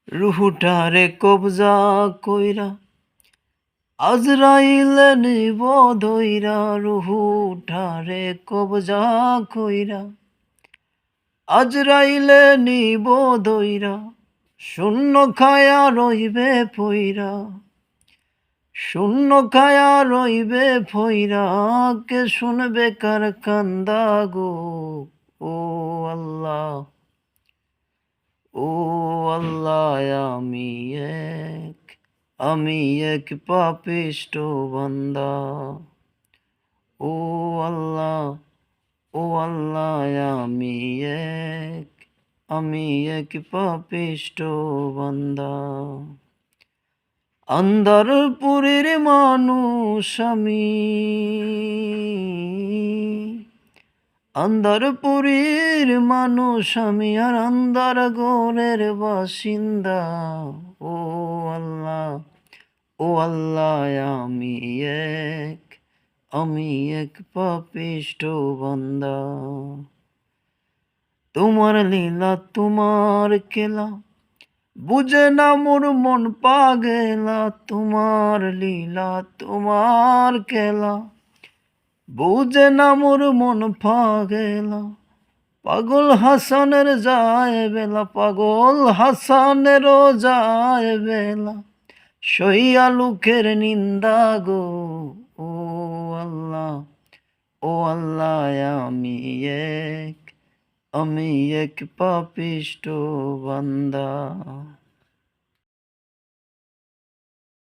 রুহুটারে কবজা কইরা আজরাইলে নিব ধইরা, রুহুটারে কবজা কইরা আজরাইলে নিব ধইরা, শূন্য খায়া রইবে পইরা, শূন্য খায়া রইবে ফইরা, কে শুনবে কার কান্দা গো। ও আল্লাহ, ও আল্লাহ, আমি এক পাপিষ্ঠ বান্দা। ও আল্লাহ, ও আল্লাহ, এক আমি এক পাপিষ্ঠ বান্দা। আন্ধারপুরের মানুষ আমি, আন্ধারপুরের মানুষ আমি, আর আন্ধার ঘরের বাসিন্দা। ও আল্লাহ, ও আল্লাহ, এক আমি এক পাপিষ্ঠ বান্দা। তোমার লীলা তোমার খেলা বুঝে না মোর মন পাগেলা, তোমার লীলা তোমার খেলা বুঝে না মোর মন পাগেলা। পাগল হাসানের যায় বেলা, পাগল হাসানেরও যায় বেলা, সইয়া লোকের নিন্দা গো। ও আল্লাহ, ও আল্লাহ, এক আমি এক পাপিষ্ঠ বান্দা।